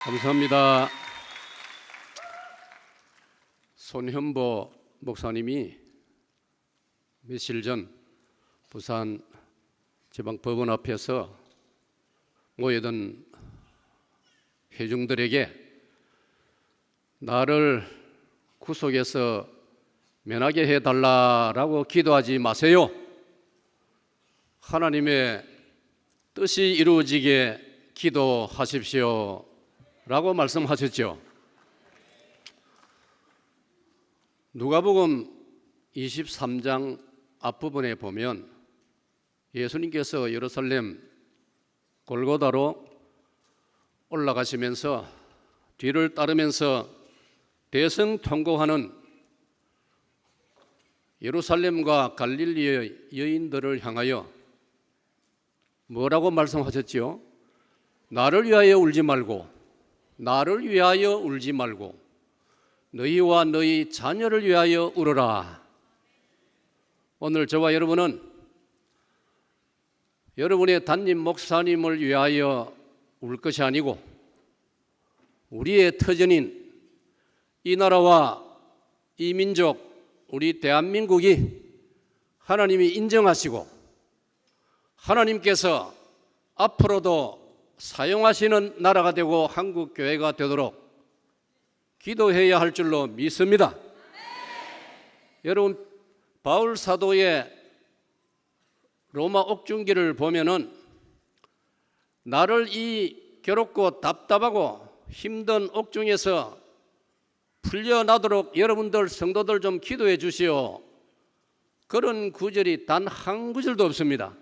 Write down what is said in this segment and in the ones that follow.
감사합니다. 손현보 목사님이 며칠 전 부산 지방법원 앞에서 모여든 회중들에게 나를 구속해서 면하게 해달라고 기도하지 마세요. 하나님의 뜻이 이루어지게 기도하십시오 라고 말씀하셨죠. 누가복음 23장 앞부분에 보면 예수님께서 예루살렘 골고다로 올라가시면서 뒤를 따르면서 대성통곡하는 예루살렘과 갈릴리의 여인들을 향하여 뭐라고 말씀하셨지요? 나를 위하여 울지 말고, 나를 위하여 울지 말고 너희와 너희 자녀를 위하여 울어라. 오늘 저와 여러분은 여러분의 담임 목사님을 위하여 울 것이 아니고 우리의 터전인 이 나라와 이 민족, 우리 대한민국이 하나님이 인정하시고 하나님께서 앞으로도 사용하시는 나라가 되고 한국교회가 되도록 기도해야 할 줄로 믿습니다. 여러분, 바울 사도의 로마 옥중기를 보면은 나를 이 괴롭고 답답하고 힘든 옥중에서 풀려나도록 여러분들 성도들 좀 기도해 주시오. 그런 구절이 단 한 구절도 없습니다.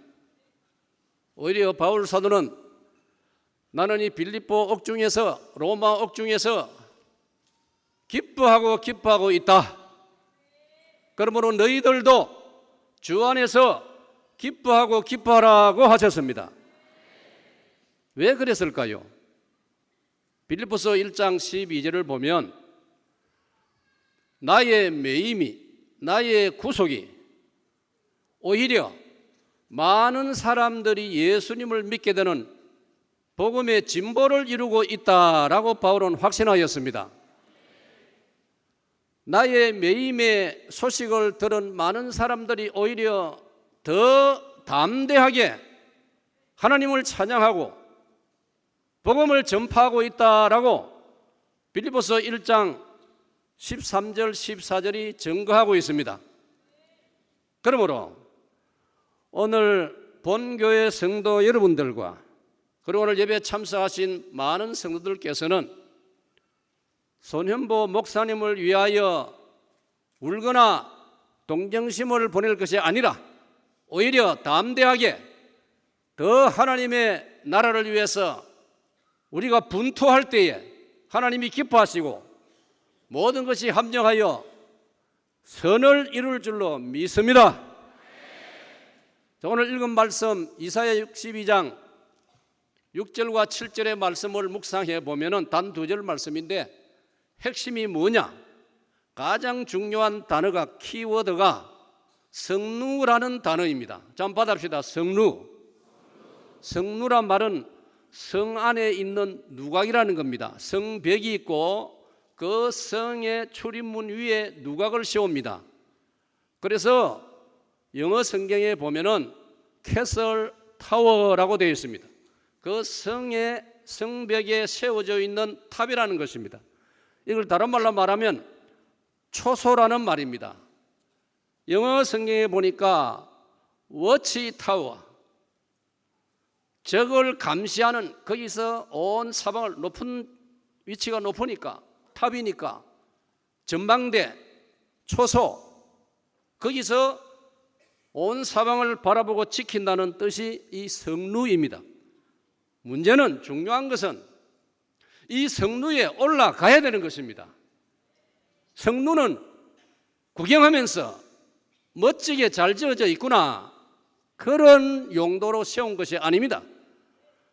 오히려 바울 사도는 나는 이 빌립보 옥중에서, 로마 옥중에서 기뻐하고 있다. 그러므로 너희들도 주 안에서 기뻐하라고 하셨습니다. 왜 그랬을까요? 빌립보서 1장 12절을 보면 나의 매임이, 나의 구속이 오히려 많은 사람들이 예수님을 믿게 되는 복음의 진보를 이루고 있다라고 바울은 확신하였습니다. 나의 매임의 소식을 들은 많은 사람들이 오히려 더 담대하게 하나님을 찬양하고 복음을 전파하고 있다라고 빌립보서 1장 13절 14절이 증거하고 있습니다. 그러므로 오늘 본교회 성도 여러분들과 그리고 오늘 예배 참석하신 많은 성도들께서는 손현보 목사님을 위하여 울거나 동정심을 보낼 것이 아니라 오히려 담대하게 더 하나님의 나라를 위해서 우리가 분투할 때에 하나님이 기뻐하시고 모든 것이 합력하여 선을 이룰 줄로 믿습니다. 자, 오늘 읽은 말씀 이사야 62장 6절과 7절의 말씀을 묵상해 보면 단 두 절 말씀인데 핵심이 뭐냐? 가장 중요한 단어가, 키워드가 성루라는 단어입니다. 자, 한번 받아봅시다. 성루. 성루란 말은 성 안에 있는 누각이라는 겁니다. 성벽이 있고 그 성의 출입문 위에 누각을 씌웁니다. 그래서 영어 성경에 보면은 캐슬 타워라고 되어 있습니다. 그 성의 성벽에 세워져 있는 탑이라는 것입니다. 이걸 다른 말로 말하면 초소라는 말입니다. 영어 성경에 보니까 워치 타워, 적을 감시하는, 거기서 온 사방을, 높은 위치가 높으니까, 탑이니까 전망대, 초소, 거기서 온 사방을 바라보고 지킨다는 뜻이 이 성루입니다. 문제는, 중요한 것은 이 성루에 올라가야 되는 것입니다. 성루는 구경하면서 멋지게 잘 지어져 있구나, 그런 용도로 세운 것이 아닙니다.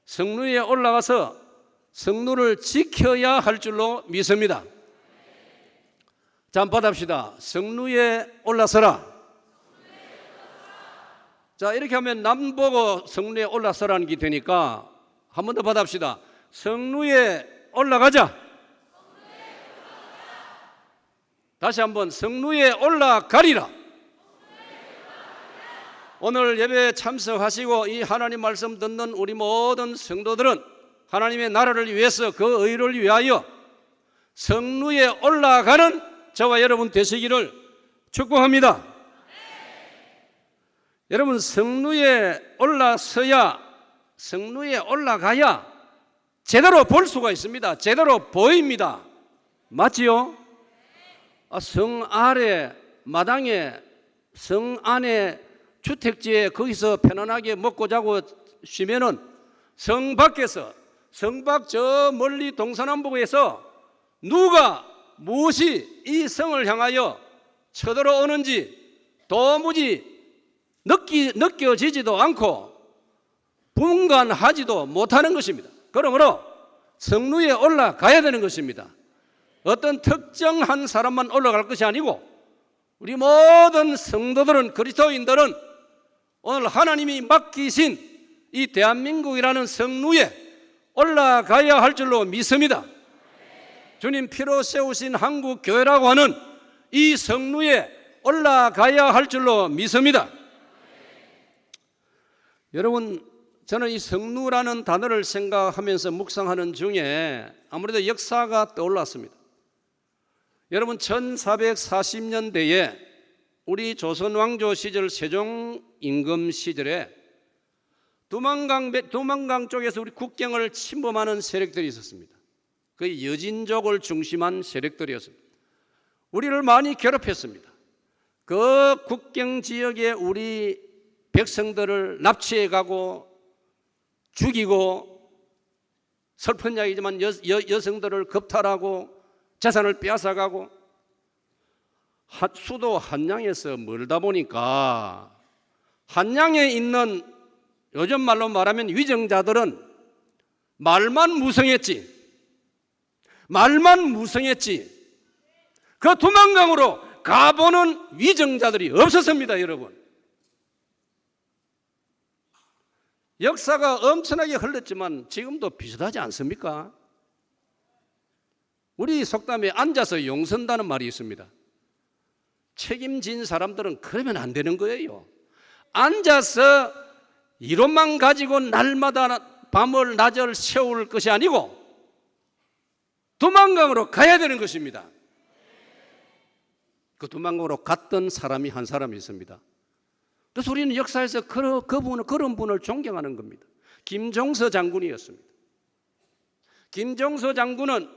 성루에 올라가서 성루를 지켜야 할 줄로 믿습니다. 자, 한번 받읍시다. 성루에 올라서라. 자, 이렇게 하면 남 보고 성루에 올라서라는 게 되니까 한 번 더 받읍시다. 성루에 올라가자. 다시 한번 성루에 올라가리라. 오늘 예배에 참석하시고 이 하나님 말씀 듣는 우리 모든 성도들은 하나님의 나라를 위해서 그 의를 위하여 성루에 올라가는 저와 여러분 되시기를 축복합니다. 여러분, 성루에 올라서야, 성루에 올라가야 제대로 볼 수가 있습니다. 제대로 보입니다. 맞지요? 성 아래 마당에, 성 안에 주택지에 거기서 편안하게 먹고 자고 쉬면은 성 밖에서, 성 밖 저 멀리 동서남북에서 누가 무엇이 이 성을 향하여 쳐들어오는지 도무지 느껴지지도 않고 분간하지도 못하는 것입니다. 그러므로 성루에 올라가야 되는 것입니다. 어떤 특정한 사람만 올라갈 것이 아니고 우리 모든 성도들은, 그리스도인들은 오늘 하나님이 맡기신 이 대한민국이라는 성루에 올라가야 할 줄로 믿습니다. 주님 피로 세우신 한국교회라고 하는 이 성루에 올라가야 할 줄로 믿습니다. 여러분, 저는 이 성루라는 단어를 생각하면서 묵상하는 중에 아무래도 역사가 떠올랐습니다. 여러분, 1440년대에 우리 조선 왕조 시절 세종 임금 시절에 두만강 쪽에서 우리 국경을 침범하는 세력들이 있었습니다. 그 여진족을 중심한 세력들이었습니다. 우리를 많이 괴롭혔습니다. 그 국경 지역에 우리 백성들을 납치해 가고 죽이고, 슬픈 이야기지만 여성들을 겁탈하고 재산을 빼앗아가고, 수도 한양에서 멀다 보니까 한양에 있는, 요즘 말로 말하면 위정자들은 말만 무성했지. 그 두만강으로 가보는 위정자들이 없었습니다. 여러분, 역사가 엄청나게 흘렀지만 지금도 비슷하지 않습니까? 우리 속담에 앉아서 용선다는 말이 있습니다. 책임진 사람들은 그러면 안 되는 거예요. 앉아서 이론만 가지고 날마다 밤을 낮을 세울 것이 아니고 두만강으로 가야 되는 것입니다. 그 두만강으로 갔던 사람이 한 사람이 있습니다. 그래서 우리는 역사에서 그런 분을 존경하는 겁니다. 김종서 장군이었습니다. 김종서 장군은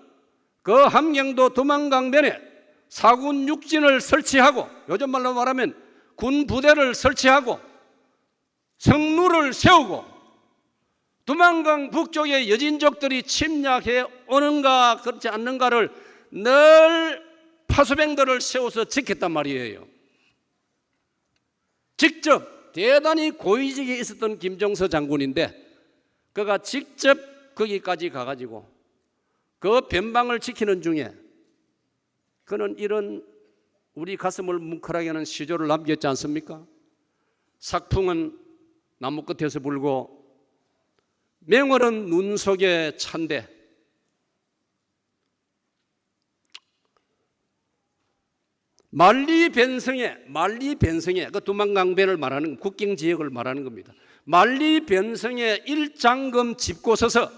그 함경도 두만강변에 사군 육진을 설치하고, 요즘 말로 말하면 군 부대를 설치하고 성루를 세우고, 두만강 북쪽에 여진족들이 침략해 오는가 그렇지 않는가를 늘 파수병들을 세워서 지켰단 말이에요. 직접 대단히 고위직에 있었던 김종서 장군인데, 그가 직접 거기까지 가가지고 그 변방을 지키는 중에 그는 이런 우리 가슴을 뭉클하게 하는 시조를 남겼지 않습니까? 삭풍은 나무 끝에서 불고 맹월은 눈 속에 찬데 만리변성에 그 두만강변을 말하는, 국경 지역을 말하는 겁니다. 만리변성에 일장금 짚고 서서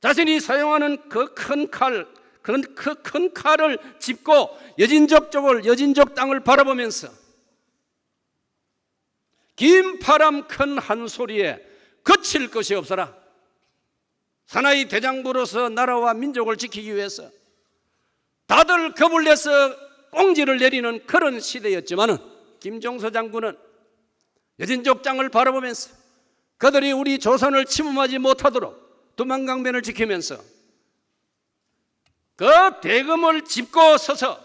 자신이 사용하는 그 큰 칼, 그런 큰 칼을 짚고 여진족 땅을 바라보면서 긴 바람 큰 한 소리에 그칠 것이 없어라. 사나이 대장부로서 나라와 민족을 지키기 위해서 다들 겁을 내서 꽁지를 내리는 그런 시대였지만은, 김종서 장군은 여진족 땅을 바라보면서 그들이 우리 조선을 침범하지 못하도록 두만강변을 지키면서 그 대금을 짚고 서서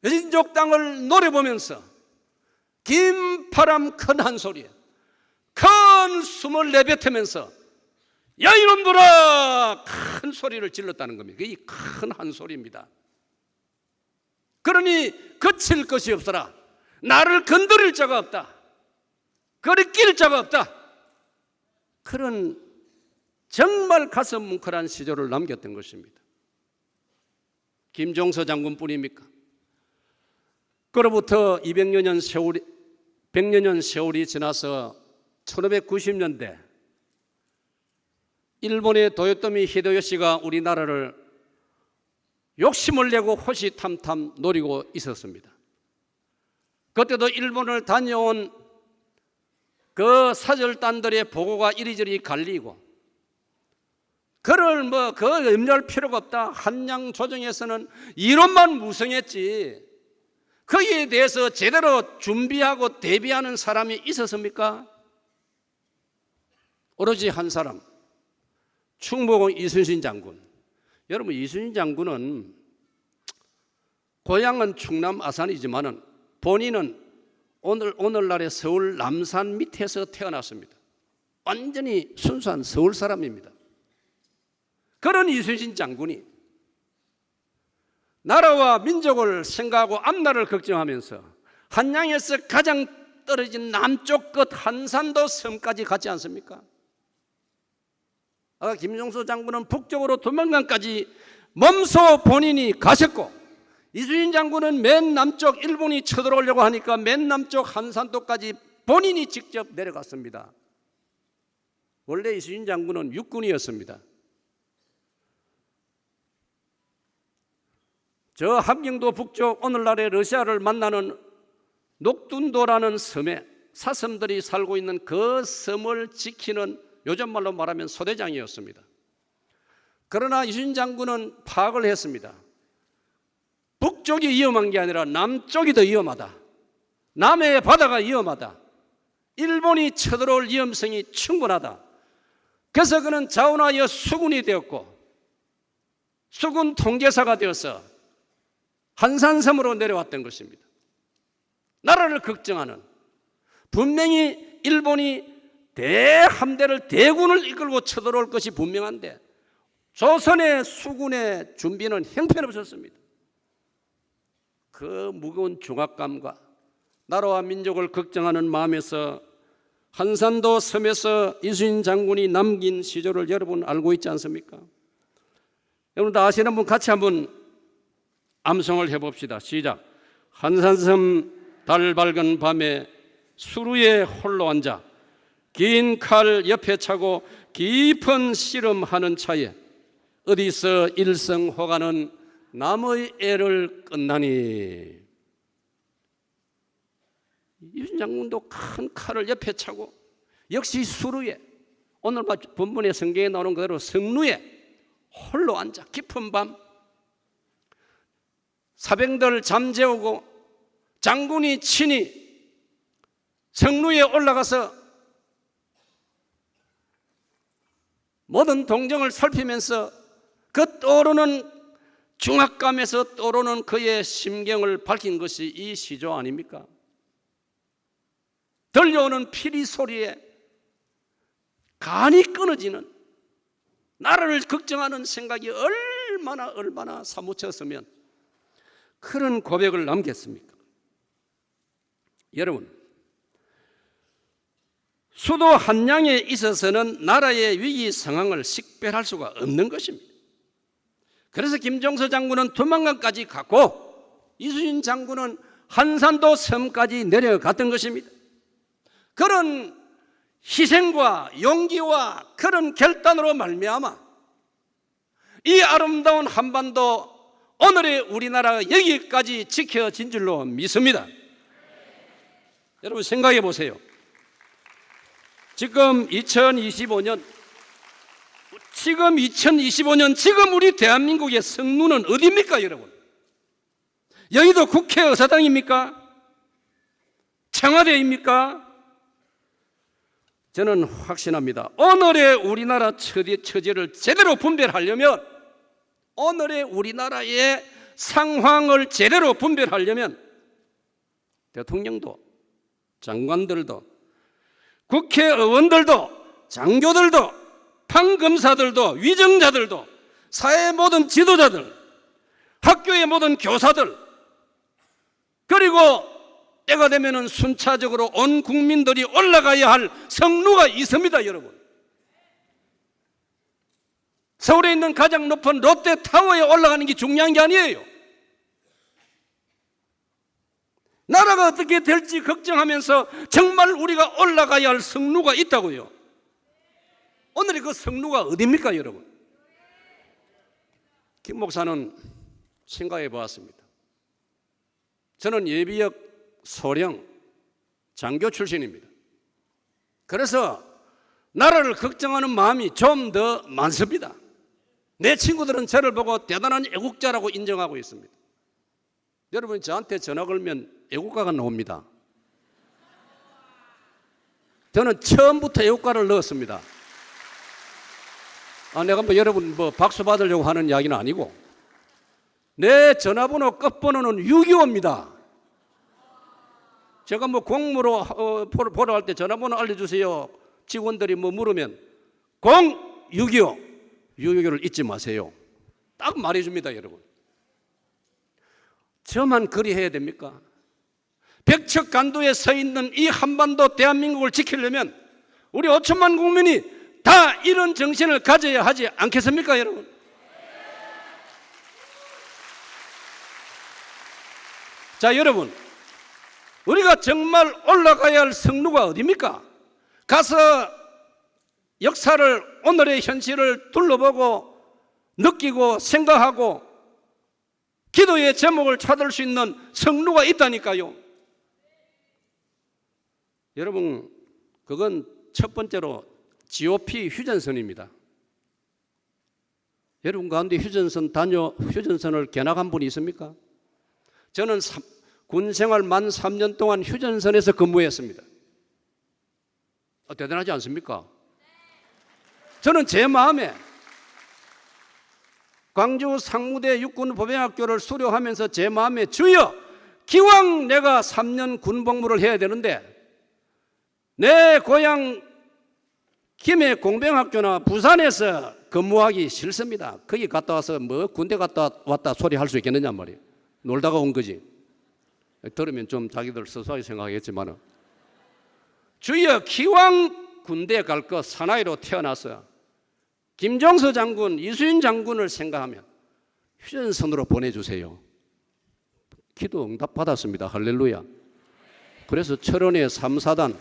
여진족 땅을 노려보면서 긴 바람 큰 한 소리에 큰 숨을 내뱉으면서 야 이놈들아 큰 소리를 질렀다는 겁니다. 이 큰 한 소리입니다. 그러니 그칠 것이 없어라. 나를 건드릴 자가 없다. 거리낄 자가 없다. 그런 정말 가슴 뭉클한 시절을 남겼던 것입니다. 김종서 장군뿐입니까? 그로부터 200여 년 세월이 100여 년 세월이 지나서 1590년대 일본의 도요토미 히데요시가 우리나라를 욕심을 내고 호시탐탐 노리고 있었습니다. 그때도 일본을 다녀온 그 사절단들의 보고가 이리저리 갈리고 그를 그 염려할 필요가 없다. 한양 조정에서는 이론만 무성했지 거기에 대해서 제대로 준비하고 대비하는 사람이 있었습니까? 오로지 한 사람, 충무공 이순신 장군. 여러분, 이순신 장군은 고향은 충남 아산이지만은 본인은 오늘날의 서울 남산 밑에서 태어났습니다. 완전히 순수한 서울 사람입니다. 그런 이순신 장군이 나라와 민족을 생각하고 앞날을 걱정하면서 한양에서 가장 떨어진 남쪽 끝 한산도 섬까지 갔지 않습니까? 김종서 장군은 북쪽으로 두만강까지 몸소 본인이 가셨고, 이순신 장군은 맨 남쪽 일본이 쳐들어오려고 하니까 맨 남쪽 한산도까지 본인이 직접 내려갔습니다. 원래 이순신 장군은 육군이었습니다. 저 함경도 북쪽 오늘날의 러시아를 만나는 녹둔도라는 섬에 사슴들이 살고 있는 그 섬을 지키는 요즘 말로 말하면 소대장이었습니다. 그러나 이순신 장군은 파악을 했습니다. 북쪽이 위험한 게 아니라 남쪽이 더 위험하다. 남해의 바다가 위험하다. 일본이 쳐들어올 위험성이 충분하다. 그래서 그는 자원하여 수군이 되었고 수군 통제사가 되어서 한산섬으로 내려왔던 것입니다. 나라를 걱정하는, 분명히 일본이 대함대를 대군을 이끌고 쳐들어올 것이 분명한데 조선의 수군의 준비는 형편없었습니다. 그 무거운 중압감과 나라와 민족을 걱정하는 마음에서 한산도 섬에서 이순신 장군이 남긴 시조를 여러분 알고 있지 않습니까? 여러분 다 아시는 분 같이 한번 암송을 해봅시다. 시작. 한산섬 달 밝은 밤에 수루에 홀로 앉아 긴 칼 옆에 차고 깊은 씨름하는 차에 어디서 일성호가는 남의 애를 끝나니. 이순신 장군도 큰 칼을 옆에 차고 역시 수루에, 오늘 본문의 성경에 나오는 그대로 성루에 홀로 앉아 깊은 밤 사병들 잠재우고 장군이 친히 성루에 올라가서 모든 동정을 살피면서 그 떠오르는 중압감에서 떠오르는 그의 심경을 밝힌 것이 이 시조 아닙니까? 들려오는 피리 소리에 간이 끊어지는, 나라를 걱정하는 생각이 얼마나 사무쳤으면 그런 고백을 남겼습니까? 여러분, 수도 한양에 있어서는 나라의 위기 상황을 식별할 수가 없는 것입니다. 그래서 김종서 장군은 두만강까지 갔고 이순신 장군은 한산도 섬까지 내려갔던 것입니다. 그런 희생과 용기와 그런 결단으로 말미암아 이 아름다운 한반도, 오늘의 우리나라가 여기까지 지켜진 줄로 믿습니다. 여러분 생각해 보세요. 지금 2025년 지금 우리 대한민국의 성루는 어디입니까, 여러분? 여의도 국회의사당입니까? 청와대입니까? 저는 확신합니다. 오늘의 우리나라 처지를 제대로 분별하려면, 오늘의 우리나라의 상황을 제대로 분별하려면 대통령도, 장관들도, 국회의원들도, 장교들도, 판검사들도, 위정자들도, 사회의 모든 지도자들, 학교의 모든 교사들, 그리고 때가 되면은 순차적으로 온 국민들이 올라가야 할 성루가 있습니다, 여러분. 서울에 있는 가장 높은 롯데타워에 올라가는 게 중요한 게 아니에요. 나라가 어떻게 될지 걱정하면서 정말 우리가 올라가야 할 성루가 있다고요. 오늘의 그 성루가 어디입니까, 여러분? 김 목사는 생각해 보았습니다. 저는 예비역 소령 장교 출신입니다. 그래서 나라를 걱정하는 마음이 좀 더 많습니다. 내 친구들은 저를 보고 대단한 애국자라고 인정하고 있습니다. 여러분, 저한테 전화 걸면 애국가가 나옵니다. 저는 처음부터 애국가를 넣었습니다. 내가 여러분 박수 받으려고 하는 이야기는 아니고, 내 전화번호 끝번호는 625입니다. 제가 공무로 보러 갈 때 전화번호 알려주세요. 직원들이 물으면 0625 625를 잊지 마세요. 딱 말해줍니다, 여러분. 저만 그리 해야 됩니까? 백척간도에 서 있는 이 한반도 대한민국을 지키려면 우리 5천만 국민이 다 이런 정신을 가져야 하지 않겠습니까, 여러분? 자, 여러분, 우리가 정말 올라가야 할 성루가 어디입니까? 가서 역사를, 오늘의 현실을 둘러보고 느끼고 생각하고 기도의 제목을 찾을 수 있는 성루가 있다니까요. 여러분, 그건 첫 번째로 GOP 휴전선입니다. 여러분 가운데 휴전선을 견학한 분이 있습니까? 저는 군생활 만 3년 동안 휴전선에서 근무했습니다. 대단하지 않습니까? 저는 제 마음에 광주 상무대 육군보병학교를 수료하면서 제 마음에, 주여, 기왕 내가 3년 군복무를 해야 되는데 내 고향 김해 공병학교나 부산에서 근무하기 싫습니다. 거기 갔다 와서 군대 갔다 왔다 소리 할 수 있겠느냐 말이에요. 놀다가 온 거지. 들으면 좀 자기들 서서히 생각하겠지만, 주여, 기왕 군대 갈 거 사나이로 태어나서 김종서 장군, 이수인 장군을 생각하면 휴전선으로 보내주세요. 기도 응답 받았습니다. 할렐루야. 그래서 철원의 3사단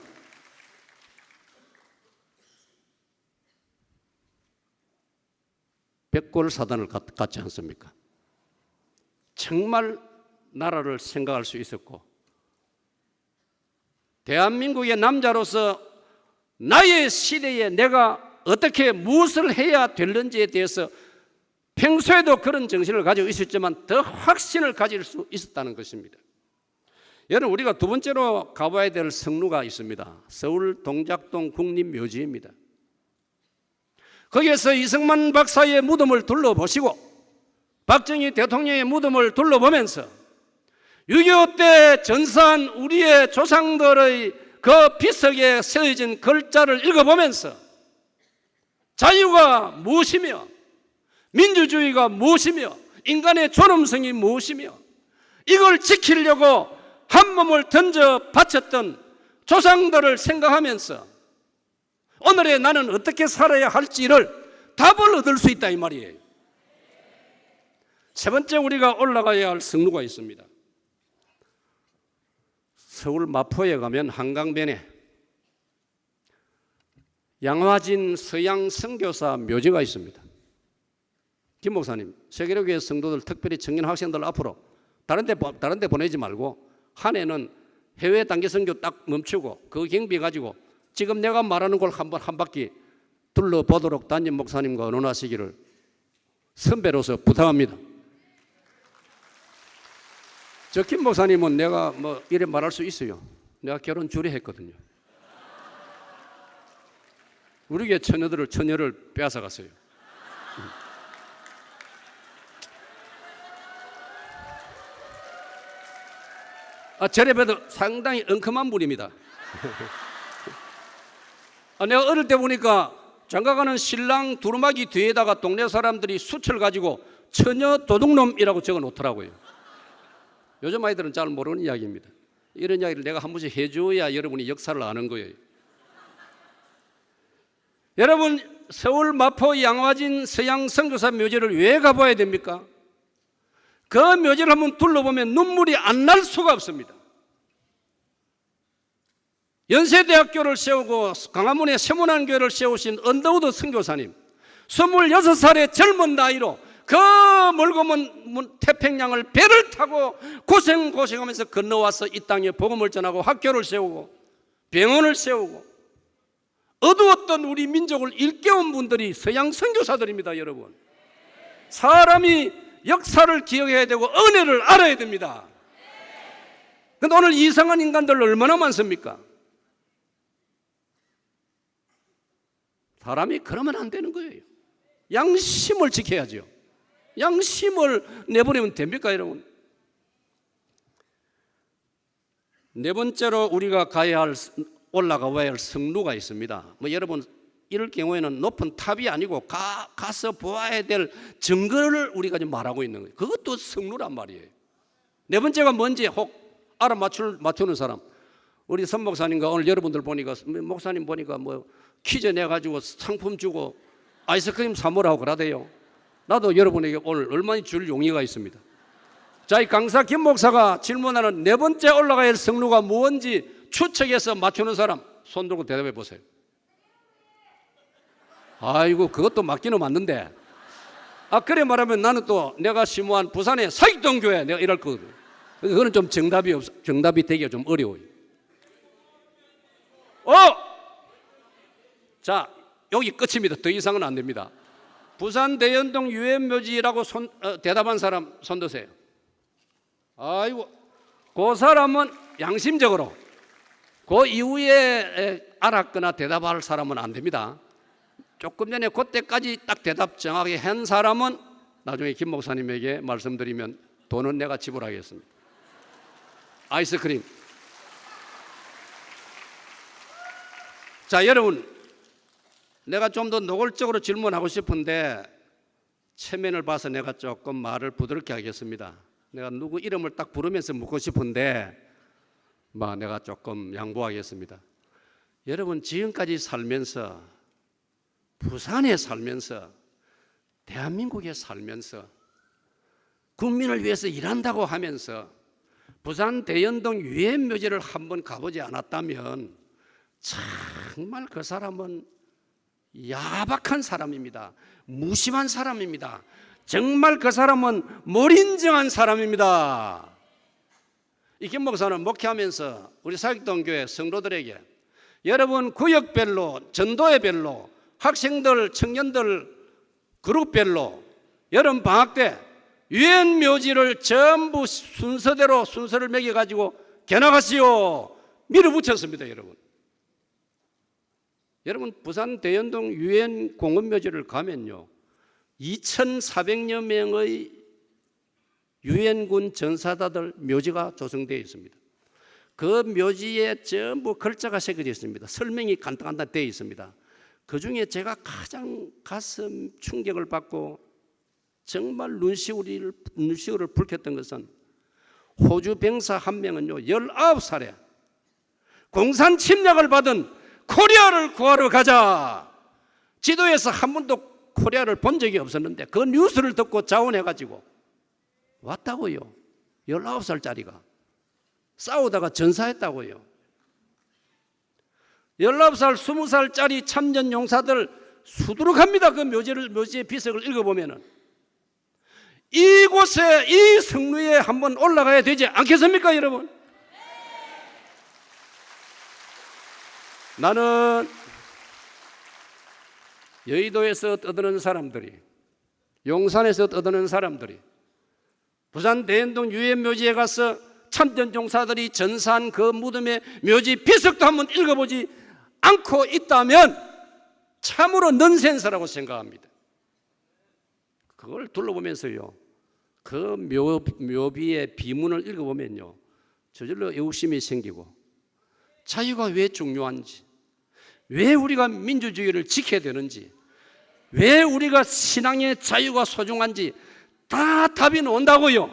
백골사단을 갔지 않습니까? 정말 나라를 생각할 수 있었고, 대한민국의 남자로서 나의 시대에 내가 어떻게 무엇을 해야 되는지에 대해서 평소에도 그런 정신을 가지고 있었지만 더 확신을 가질 수 있었다는 것입니다. 여러분, 우리가 두 번째로 가봐야 될 성루가 있습니다. 서울 동작동 국립묘지입니다. 거기에서 이승만 박사의 무덤을 둘러보시고 박정희 대통령의 무덤을 둘러보면서 6.25 때 전사한 우리의 조상들의 그 비석에 쓰여진 글자를 읽어보면서 자유가 무엇이며 민주주의가 무엇이며 인간의 존엄성이 무엇이며 이걸 지키려고 한 몸을 던져 바쳤던 조상들을 생각하면서 오늘의 나는 어떻게 살아야 할지를 답을 얻을 수 있다, 이 말이에요. 세 번째, 우리가 올라가야 할 성루가 있습니다. 서울 마포에 가면 한강변에 양화진 서양 선교사 묘지가 있습니다. 김 목사님, 세계로교회 성도들, 특별히 청년 학생들 앞으로 다른 데 보내지 말고 한 해는 해외 단기 선교 딱 멈추고 그 경비 가지고 지금 내가 말하는 걸 한번 한 바퀴 둘러보도록 담임 목사님과 의논하시기를 선배로서 부탁합니다. 저 김 목사님은 내가 이래 말할 수 있어요. 내가 결혼 주례했거든요. 우리 교회 처녀를 빼앗아 갔어요. 저래 봐도 상당히 엉큼한 분입니다. 내가 어릴 때 보니까 장가가는 신랑 두루마기 뒤에다가 동네 사람들이 수철 가지고 처녀 도둑놈이라고 적어 놓더라고요. 요즘 아이들은 잘 모르는 이야기입니다. 이런 이야기를 내가 한 번씩 해줘야 여러분이 역사를 아는 거예요. 여러분, 서울 마포 양화진 서양 선교사 묘지를 왜 가봐야 됩니까? 그 묘지를 한번 둘러보면 눈물이 안 날 수가 없습니다. 연세대학교를 세우고 강화문에 세문안교회를 세우신 언더우드 선교사님, 26살의 젊은 나이로 그 멀고 먼 태평양을 배를 타고 고생하면서 건너와서 이 땅에 복음을 전하고 학교를 세우고 병원을 세우고 어두웠던 우리 민족을 일깨운 분들이 서양 선교사들입니다. 여러분, 사람이 역사를 기억해야 되고 은혜를 알아야 됩니다. 그런데 오늘 이상한 인간들 얼마나 많습니까? 사람이 그러면 안 되는 거예요. 양심을 지켜야죠. 양심을 내버리면 됩니까, 여러분? 네 번째로 우리가 올라가야 할 성루가 있습니다. 여러분, 이럴 경우에는 높은 탑이 아니고 가서 보아야 될 증거를 우리가 지금 말하고 있는 거예요. 그것도 성루란 말이에요. 네 번째가 뭔지 혹 맞추는 사람. 우리 선 목사님과 오늘 여러분들 보니까, 목사님 보니까 퀴즈 내가지고 상품 주고 아이스크림 사모라고 그러대요. 나도 여러분에게 오늘 얼마나 줄 용의가 있습니다. 자, 이 강사 김 목사가 질문하는 네 번째 올라가야 할 성루가 무엇인지 추측해서 맞추는 사람 손 들고 대답해 보세요. 아이고, 그것도 맞기는 맞는데, 그래 말하면 나는 또 내가 심무한 부산의 사익동교회 내가 이럴 거거든. 그거는 좀 정답이 되기가 좀 어려워요. 자, 여기 끝입니다. 더 이상은 안 됩니다. 부산 대연동 유엔묘지라고 대답한 사람 손 드세요. 아이고, 그 사람은 양심적으로 그 이후에 알았거나 대답할 사람은 안 됩니다. 조금 전에 그때까지 딱 대답 정확하게 한 사람은 나중에 김 목사님에게 말씀드리면 돈은 내가 지불하겠습니다. 아이스크림. 자, 여러분, 내가 좀 더 노골적으로 질문하고 싶은데 체면을 봐서 내가 조금 말을 부드럽게 하겠습니다. 내가 누구 이름을 딱 부르면서 묻고 싶은데 내가 조금 양보하겠습니다. 여러분, 지금까지 살면서, 부산에 살면서, 대한민국에 살면서 국민을 위해서 일한다고 하면서 부산 대연동 유엔묘지를 한번 가보지 않았다면 정말 그 사람은 야박한 사람입니다. 무심한 사람입니다. 정말 그 사람은 몰인정한 사람입니다. 이 김 목사는 목회하면서 우리 사익동교회 성도들에게 여러분 구역별로, 전도회별로, 학생들, 청년들 그룹별로 여름 방학 때 유엔 묘지를 전부 순서대로 순서를 매겨가지고 겨나가시오 밀어붙였습니다. 여러분 부산 대연동 유엔 공원묘지를 가면요 2,400여 명의 유엔군 전사자들 묘지가 조성되어 있습니다. 그 묘지에 전부 글자가 새겨져 있습니다. 설명이 간단하게 되어 있습니다. 그 중에 제가 가장 가슴 충격을 받고 정말 눈시울을 붉혔던 것은 호주 병사 한 명은요 19살에 공산 침략을 받은 코리아를 구하러 가자. 지도에서 한 번도 코리아를 본 적이 없었는데 그 뉴스를 듣고 자원해가지고 왔다고요. 19살짜리가 싸우다가 전사했다고요. 19살, 20살짜리 참전 용사들 수두룩합니다. 그 묘지의 비석을 읽어보면은 이곳에 이 성루에 한번 올라가야 되지 않겠습니까, 여러분? 나는 여의도에서 떠드는 사람들이, 용산에서 떠드는 사람들이 부산 대연동 유엔묘지에 가서 참전 용사들이 전사한 그 무덤의 묘지 비석도 한번 읽어보지 않고 있다면 참으로 넌센스라고 생각합니다. 그걸 둘러보면서요 그 묘비의 비문을 읽어보면요 저절로 애국심이 생기고 자유가 왜 중요한지, 왜 우리가 민주주의를 지켜야 되는지, 왜 우리가 신앙의 자유가 소중한지 다 답이 나온다고요.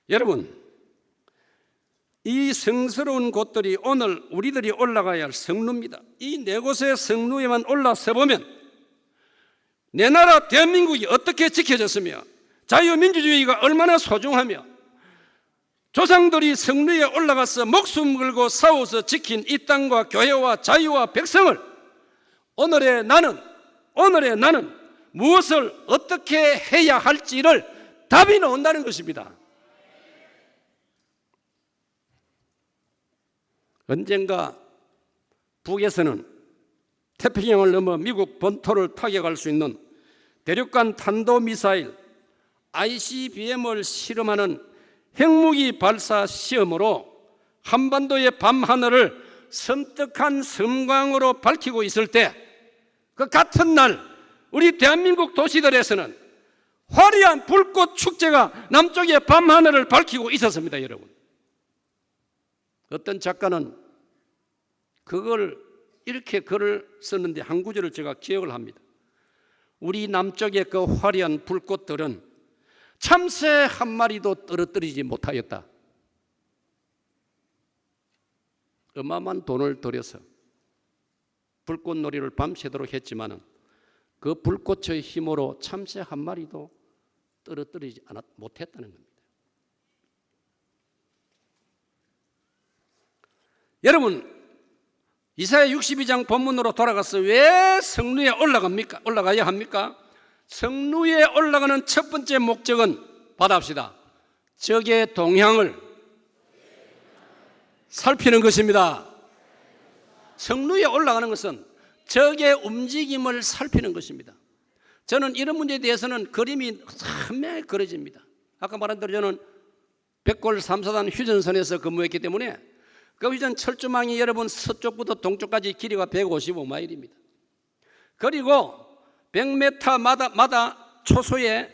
여러분, 이 성스러운 곳들이 오늘 우리들이 올라가야 할 성루입니다. 이 네 곳의 성루에만 올라서 보면 내 나라 대한민국이 어떻게 지켜졌으며 자유민주주의가 얼마나 소중하며 조상들이 성루에 올라가서 목숨 걸고 싸워서 지킨 이 땅과 교회와 자유와 백성을 오늘의 나는 무엇을 어떻게 해야 할지를 답이 나온다는 것입니다. 언젠가 북에서는 태평양을 넘어 미국 본토를 타격할 수 있는 대륙간 탄도미사일 ICBM을 실험하는 핵무기 발사 시험으로 한반도의 밤하늘을 섬뜩한 섬광으로 밝히고 있을 때 그 같은 날 우리 대한민국 도시들에서는 화려한 불꽃 축제가 남쪽의 밤하늘을 밝히고 있었습니다. 여러분, 어떤 작가는 그걸 이렇게 글을 썼는데 한 구절을 제가 기억을 합니다. 우리 남쪽의 그 화려한 불꽃들은 참새 한 마리도 떨어뜨리지 못하였다. 어마어마한 돈을 들여서 불꽃놀이를 밤새도록 했지만은 그 불꽃의 힘으로 참새 한 마리도 떨어뜨리지 못했다는 겁니다. 여러분, 이사야 62장 본문으로 돌아가서 왜 성루에 올라가야 합니까? 성루에 올라가는 첫 번째 목적은 받아봅시다. 적의 동향을 살피는 것입니다. 성루에 올라가는 것은 적의 움직임을 살피는 것입니다. 저는 이런 문제에 대해서는 그림이 선명하게 그려집니다. 아까 말한 대로 저는 백골 3사단 휴전선에서 근무했기 때문에 그 휴전 철조망이 여러분 서쪽부터 동쪽까지 길이가 155마일입니다. 그리고 100m마다 초소에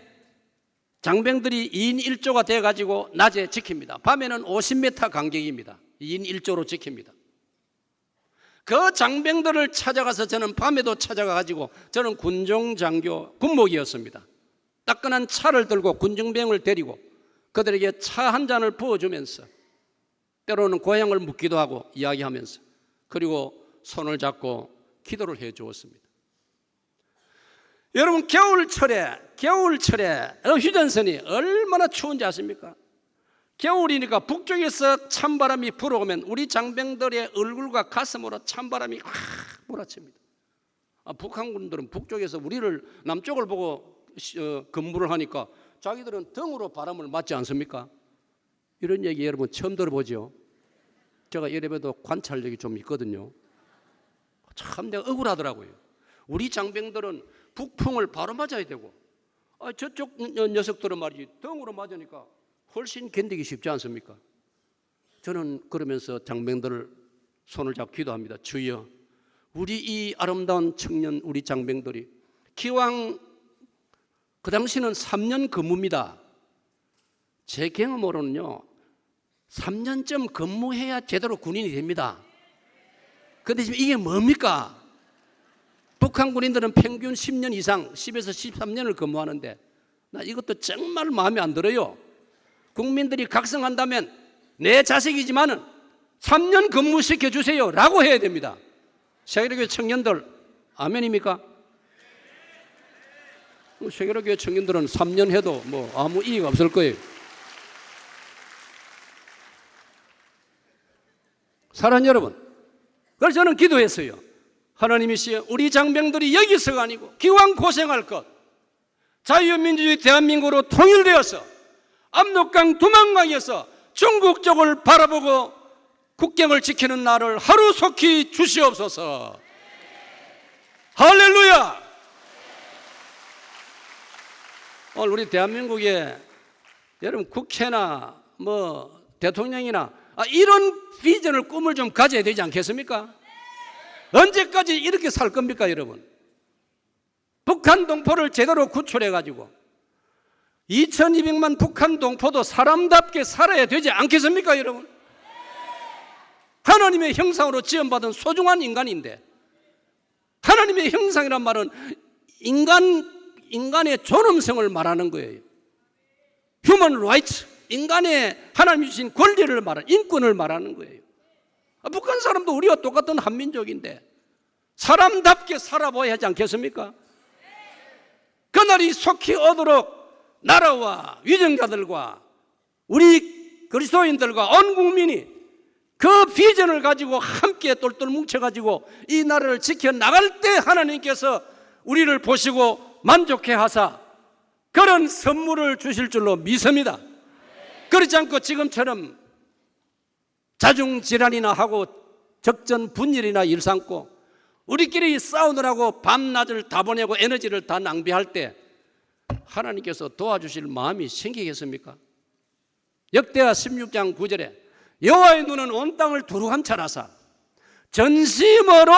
장병들이 2인 1조가 돼가지고 낮에 지킵니다. 밤에는 50m 간격입니다. 2인 1조로 지킵니다. 그 장병들을 찾아가서 저는 밤에도 찾아가가지고 저는 군종장교 군목이었습니다. 따끈한 차를 들고 군중병을 데리고 그들에게 차 한 잔을 부어주면서 때로는 고향을 묻기도 하고 이야기하면서 그리고 손을 잡고 기도를 해 주었습니다. 여러분, 겨울철에 휴전선이 얼마나 추운지 아십니까? 겨울이니까 북쪽에서 찬바람이 불어오면 우리 장병들의 얼굴과 가슴으로 찬바람이 확 몰아칩니다. 북한군들은 북쪽에서 우리를 남쪽을 보고 근무를 하니까 자기들은 등으로 바람을 맞지 않습니까? 이런 얘기 여러분 처음 들어보죠? 제가 이래봬도 관찰력이 좀 있거든요. 참 내가 억울하더라고요. 우리 장병들은 북풍을 바로 맞아야 되고 저쪽 녀석들은 말이지 등으로 맞으니까 훨씬 견디기 쉽지 않습니까? 저는 그러면서 장병들을 손을 잡고 기도합니다. 주여, 우리 이 아름다운 청년 우리 장병들이 기왕 그 당시는 3년 근무입니다. 제 경험으로는요 3년쯤 근무해야 제대로 군인이 됩니다. 그런데 지금 이게 뭡니까? 북한 군인들은 평균 10년 이상 10에서 13년을 근무하는데 나 이것도 정말 마음에 안 들어요. 국민들이 각성한다면 내 자식이지만은 3년 근무시켜 주세요 라고 해야 됩니다. 세계로교회 청년들 아멘입니까? 세계로교회 청년들은 3년 해도 뭐 아무 이의가 없을 거예요. 사랑하는 여러분, 그래서 저는 기도했어요. 하나님이시여, 우리 장병들이 여기서가 아니고 기왕 고생할 것 자유민주주의 대한민국으로 통일되어서 압록강 두만강에서 중국 쪽을 바라보고 국경을 지키는 날을 하루속히 주시옵소서. 할렐루야. 오늘 우리 대한민국에 여러분 국회나 뭐 대통령이나 이런 비전을 꿈을 좀 가져야 되지 않겠습니까? 언제까지 이렇게 살 겁니까 여러분? 북한 동포를 제대로 구출해가지고 2200만 북한 동포도 사람답게 살아야 되지 않겠습니까 여러분? 하나님의 형상으로 지음받은 소중한 인간인데, 하나님의 형상이란 말은 인간의 존엄성을 말하는 거예요. Human rights, 인간의 하나님이 주신 권리를 말하는, 인권을 말하는 거예요. 북한 사람도 우리와 똑같은 한민족인데 사람답게 살아봐야 하지 않겠습니까? 그날이 속히 오도록 나라와 위정자들과 우리 그리스도인들과 온 국민이 그 비전을 가지고 함께 똘똘 뭉쳐가지고 이 나라를 지켜나갈 때 하나님께서 우리를 보시고 만족해 하사 그런 선물을 주실 줄로 믿습니다. 그렇지 않고 지금처럼 자중질환이나 하고 적전분열이나 일삼고 우리끼리 싸우느라고 밤낮을 다 보내고 에너지를 다 낭비할 때 하나님께서 도와주실 마음이 생기겠습니까? 역대하 16장 9절에 여호와의 눈은 온 땅을 두루함찰하사 전심으로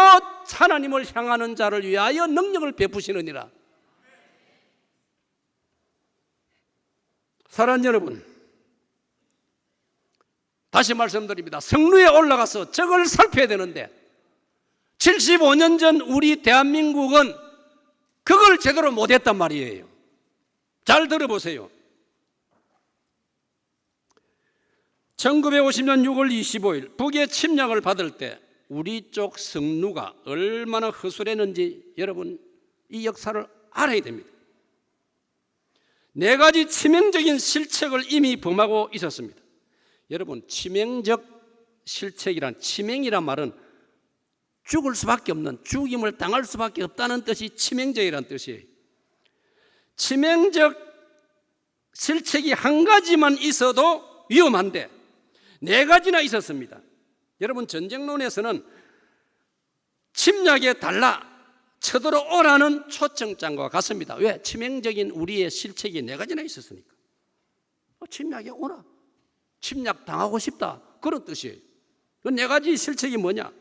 하나님을 향하는 자를 위하여 능력을 베푸시느니라. 사랑하는 여러분, 다시 말씀드립니다. 성루에 올라가서 저걸 살펴야 되는데 75년 전 우리 대한민국은 그걸 제대로 못했단 말이에요. 잘 들어보세요. 1950년 6월 25일 북의 침략을 받을 때 우리 쪽 성루가 얼마나 허술했는지 여러분 이 역사를 알아야 됩니다. 4가지 치명적인 실책을 이미 범하고 있었습니다. 여러분, 치명적 실책이란, 치명이란 말은 죽을 수밖에 없는, 죽임을 당할 수밖에 없다는 뜻이 치명적이라는 뜻이에요. 치명적 실책이 한 가지만 있어도 위험한데 4가지나 있었습니다. 여러분, 전쟁론에서는 침략에 달라 쳐들어오라는 초청장과 같습니다. 왜? 치명적인 우리의 실책이 4가지나 있었으니까. 침략에 오라, 침략 당하고 싶다, 그런 뜻이에요. 그 4가지 실책이 뭐냐?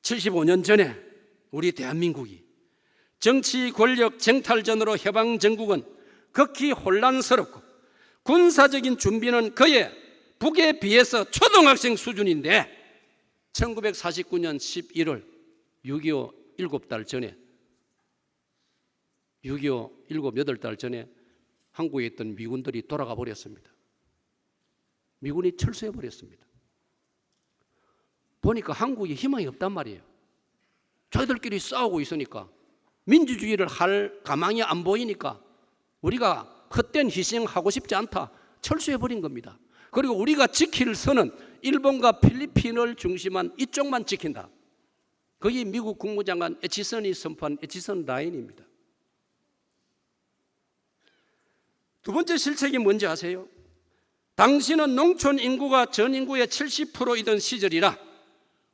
75년 전에 우리 대한민국이 정치 권력 쟁탈전으로 해방 전국은 극히 혼란스럽고 군사적인 준비는 그의 북에 비해서 초등학생 수준인데 1949년 11월 6.25 7달 전에 6.25 7, 8달 전에 한국에 있던 미군들이 돌아가 버렸습니다. 미군이 철수해 버렸습니다. 보니까 한국에 희망이 없단 말이에요. 저희들끼리 싸우고 있으니까 민주주의를 할 가망이 안 보이니까 우리가 헛된 희생하고 싶지 않다, 철수해 버린 겁니다. 그리고 우리가 지킬 선은 일본과 필리핀을 중심한 이쪽만 지킨다. 거기 미국 국무장관 에치선이 선포한 에치선 라인입니다. 두 번째 실책이 뭔지 아세요? 당시는 농촌 인구가 전 인구의 70%이던 시절이라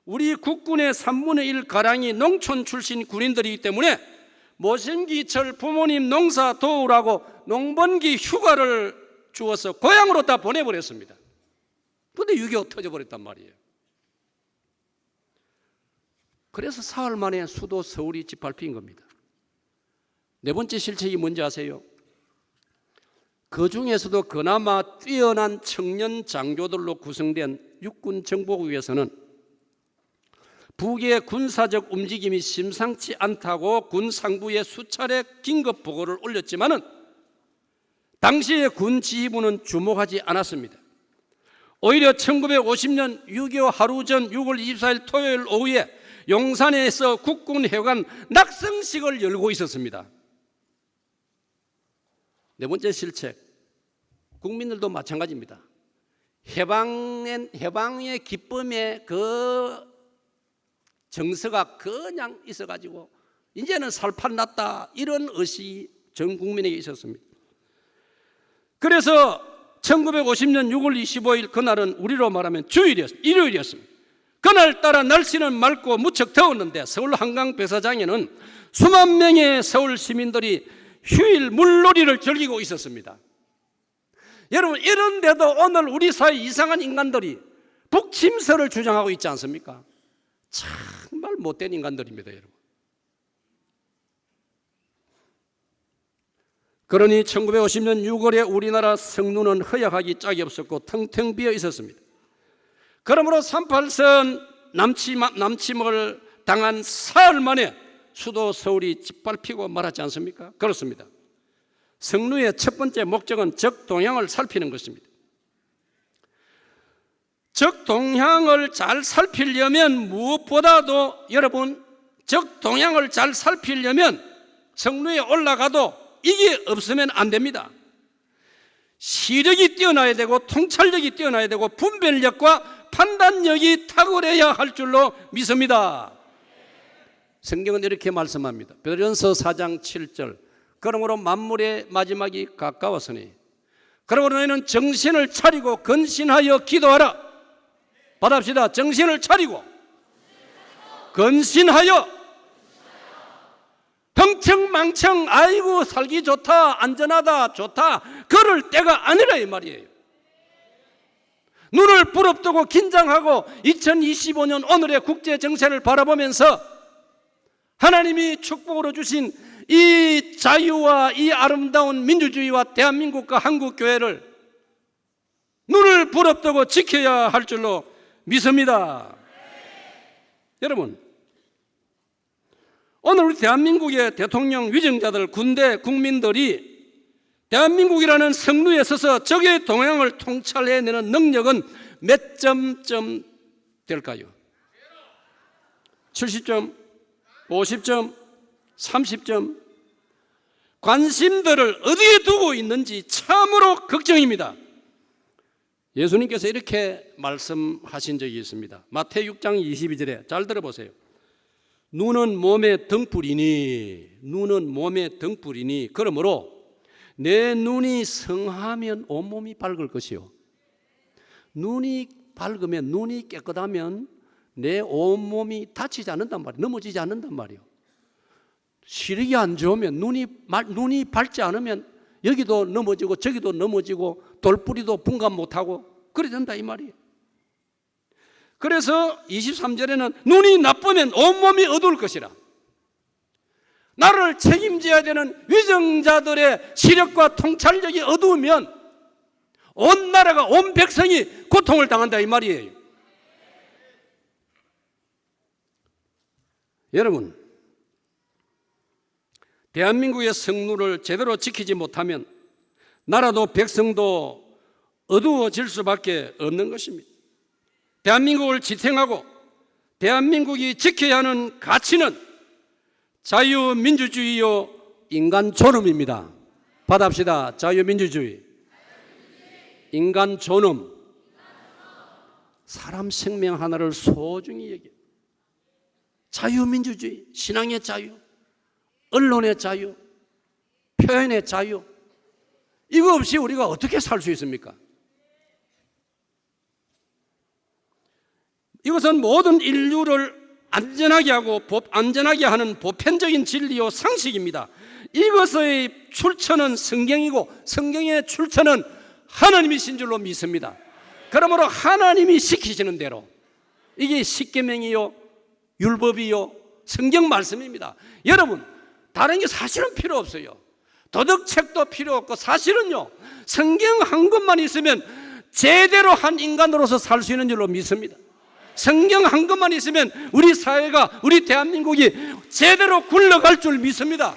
우리 국군의 3분의 1가량이 농촌 출신 군인들이기 때문에 모심기철 부모님 농사 도우라고 농번기 휴가를 주어서 고향으로 다 보내버렸습니다. 그런데 6.25 터져버렸단 말이에요. 그래서 사흘 만에 수도 서울이 짓밟힌 겁니다. 4번째 실책이 뭔지 아세요? 그 중에서도 그나마 뛰어난 청년 장교들로 구성된 육군 정보국에서는 북의 군사적 움직임이 심상치 않다고 군 상부에 수차례 긴급 보고를 올렸지만은 당시의 군 지휘부는 주목하지 않았습니다. 오히려 1950년 6.25 하루 전 6월 24일 토요일 오후에 용산에서 국군회관 낙성식을 열고 있었습니다. 4번째 실책, 국민들도 마찬가지입니다. 해방의 기쁨에 그 정서가 그냥 있어가지고 이제는 살판 났다, 이런 의식이 전 국민에게 있었습니다. 그래서 1950년 6월 25일 그날은 우리로 말하면 주일이었습니다. 일요일이었습니다. 그날따라 날씨는 맑고 무척 더웠는데 서울 한강 백사장에는 수만 명의 서울 시민들이 휴일 물놀이를 즐기고 있었습니다. 여러분, 이런데도 오늘 우리 사회 이상한 인간들이 북침서를 주장하고 있지 않습니까? 정말 못된 인간들입니다, 여러분. 그러니 1950년 6월에 우리나라 성루는 허약하기 짝이 없었고 텅텅 비어 있었습니다. 그러므로 38선 남침을 당한 사흘 만에 수도 서울이 짓밟히고 말았지 않습니까? 그렇습니다. 성루의 첫 번째 목적은 적 동향을 살피는 것입니다. 적 동향을 잘 살피려면 무엇보다도 여러분, 적 동향을 잘 살피려면 성루에 올라가도 이게 없으면 안 됩니다. 시력이 뛰어나야 되고 통찰력이 뛰어나야 되고 분별력과 판단력이 탁월해야 할 줄로 믿습니다. 성경은 이렇게 말씀합니다. 베드로전서 4장 7절. 그러므로 만물의 마지막이 가까웠으니 그러므로 너희는 정신을 차리고 근신하여 기도하라. 받합시다. 정신을 차리고 근신하여. 흥청망청 아이고 살기 좋다, 안전하다, 좋다, 그럴 때가 아니라 이 말이에요. 눈을 부릅뜨고 긴장하고 2025년 오늘의 국제 정세를 바라보면서 하나님이 축복으로 주신 이 자유와 이 아름다운 민주주의와 대한민국과 한국교회를 눈을 부릅뜨고 지켜야 할 줄로 믿습니다. 여러분, 오늘 우리 대한민국의 대통령, 위정자들, 군대, 국민들이 대한민국이라는 성루에 서서 적의 동향을 통찰해내는 능력은 몇 점쯤 될까요? 70점, 50점, 30점. 관심들을 어디에 두고 있는지 참으로 걱정입니다. 예수님께서 이렇게 말씀하신 적이 있습니다. 마태복음 6장 22절에 잘 들어보세요. 눈은 몸의 등불이니, 눈은 몸의 등불이니, 그러므로 내 눈이 성하면 온몸이 밝을 것이요. 눈이 밝으면, 눈이 깨끗하면 내 온몸이 다치지 않는단 말이에요. 넘어지지 않는단 말이에요. 시력이 안 좋으면, 눈이 밝지 않으면 여기도 넘어지고 저기도 넘어지고 돌뿌리도 분간 못하고 그래 된다 이 말이에요. 그래서 23절에는 눈이 나쁘면 온몸이 어두울 것이라. 나를 책임져야 되는 위정자들의 시력과 통찰력이 어두우면 온 나라가, 온 백성이 고통을 당한다 이 말이에요. 여러분, 대한민국의 성루를 제대로 지키지 못하면 나라도 백성도 어두워질 수밖에 없는 것입니다. 대한민국을 지탱하고 대한민국이 지켜야 하는 가치는 자유민주주의요 인간 존엄입니다. 받합시다. 자유민주주의, 인간 존엄, 사람 생명 하나를 소중히 여겨. 자유민주주의, 신앙의 자유, 언론의 자유, 표현의 자유, 이거 없이 우리가 어떻게 살 수 있습니까? 이것은 모든 인류를 안전하게 하고 안전하게 하는 보편적인 진리요 상식입니다. 이것의 출처는 성경이고 성경의 출처는 하나님이신 줄로 믿습니다. 그러므로 하나님이 시키시는 대로, 이게 십계명이요 율법이요 성경 말씀입니다. 여러분, 다른 게 사실은 필요 없어요. 도덕책도 필요 없고, 사실은요 성경 한 것만 있으면 제대로 한 인간으로서 살 수 있는 줄로 믿습니다. 성경 한 것만 있으면 우리 사회가, 우리 대한민국이 제대로 굴러갈 줄 믿습니다.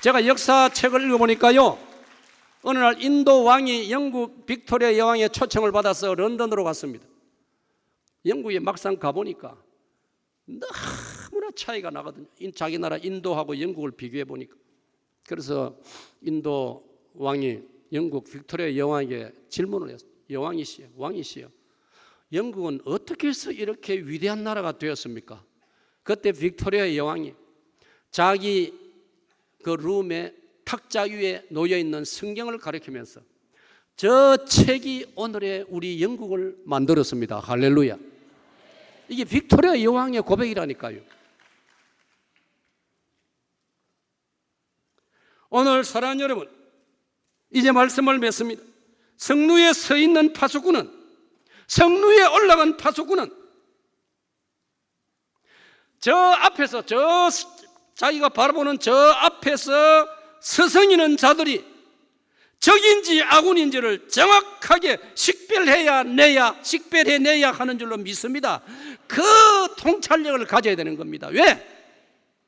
제가 역사책을 읽어보니까요, 어느 날 인도 왕이 영국 빅토리아 여왕의 초청을 받아서 런던으로 갔습니다. 영국에 막상 가보니까 너무나 차이가 나거든요. 자기 나라 인도하고 영국을 비교해 보니까. 그래서 인도 왕이 영국 빅토리아 여왕에게 질문을 했어요. 왕이시여, 영국은 어떻게 해서 이렇게 위대한 나라가 되었습니까? 그때 빅토리아 여왕이 자기 그 룸에 탁자 위에 놓여있는 성경을 가리키면서 저 책이 오늘의 우리 영국을 만들었습니다. 할렐루야. 이게 빅토리아 여왕의 고백이라니까요. 오늘 사랑하는 여러분, 이제 말씀을 맺습니다. 성루에 서 있는 파수꾼은, 성루에 올라간 파수꾼은 저 앞에서, 자기가 바라보는 저 앞에서 서성이는 자들이 적인지 아군인지를 정확하게 식별해내야 하는 줄로 믿습니다. 그 통찰력을 가져야 되는 겁니다. 왜?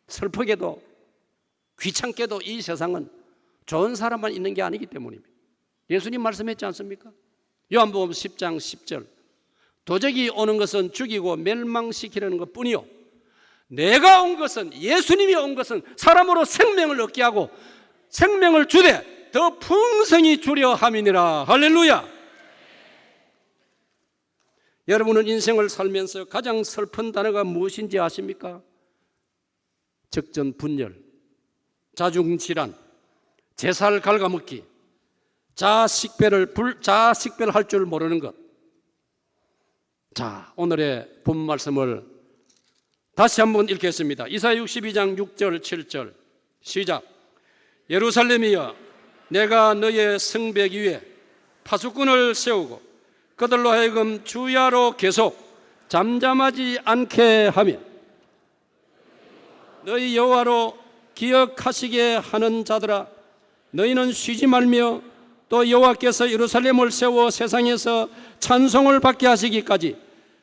슬프게도 귀찮게도 이 세상은 좋은 사람만 있는 게 아니기 때문입니다. 예수님 말씀했지 않습니까? 요한복음 10장 10절 도적이 오는 것은 죽이고 멸망시키려는 것뿐이요 내가 온 것은 예수님이 온 것은 사람으로 생명을 얻게 하고 생명을 주되 더 풍성히 주려 함이니라. 할렐루야. 여러분은 인생을 살면서 가장 슬픈 단어가 무엇인지 아십니까? 적전분열, 자중질환, 제살 갉아먹기, 자식별할 줄 모르는 것. 자, 오늘의 본 말씀을 다시 한번 읽겠습니다. 이사야 62장 6절 7절 시작. 예루살렘이여 내가 너의 성벽 위에 파수꾼을 세우고 그들로 하여금 주야로 계속 잠잠하지 않게 하며 너희 여호와로 기억하시게 하는 자들아 너희는 쉬지 말며 또 여호와께서 예루살렘을 세워 세상에서 찬송을 받게 하시기까지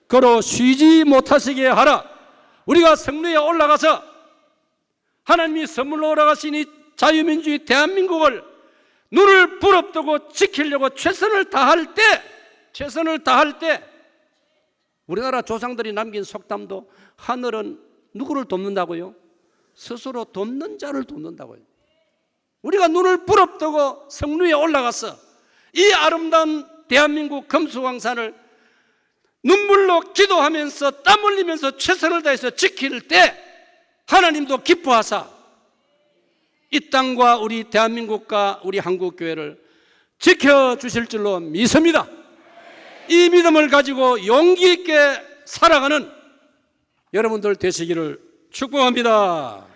그로 쉬지 못하시게 하라. 우리가 성루에 올라가서 하나님이 선물로 올라가신 이 자유민주주의 대한민국을 눈을 부릅뜨고 지키려고 최선을 다할 때 우리나라 조상들이 남긴 속담도 하늘은 누구를 돕는다고요? 스스로 돕는 자를 돕는다고요. 우리가 눈을 부릅뜨고 성루에 올라가서 이 아름다운 대한민국 금수강산을 눈물로 기도하면서 땀 흘리면서 최선을 다해서 지킬 때 하나님도 기뻐하사 이 땅과 우리 대한민국과 우리 한국교회를 지켜주실 줄로 믿습니다. 이 믿음을 가지고 용기 있게 살아가는 여러분들 되시기를 축복합니다.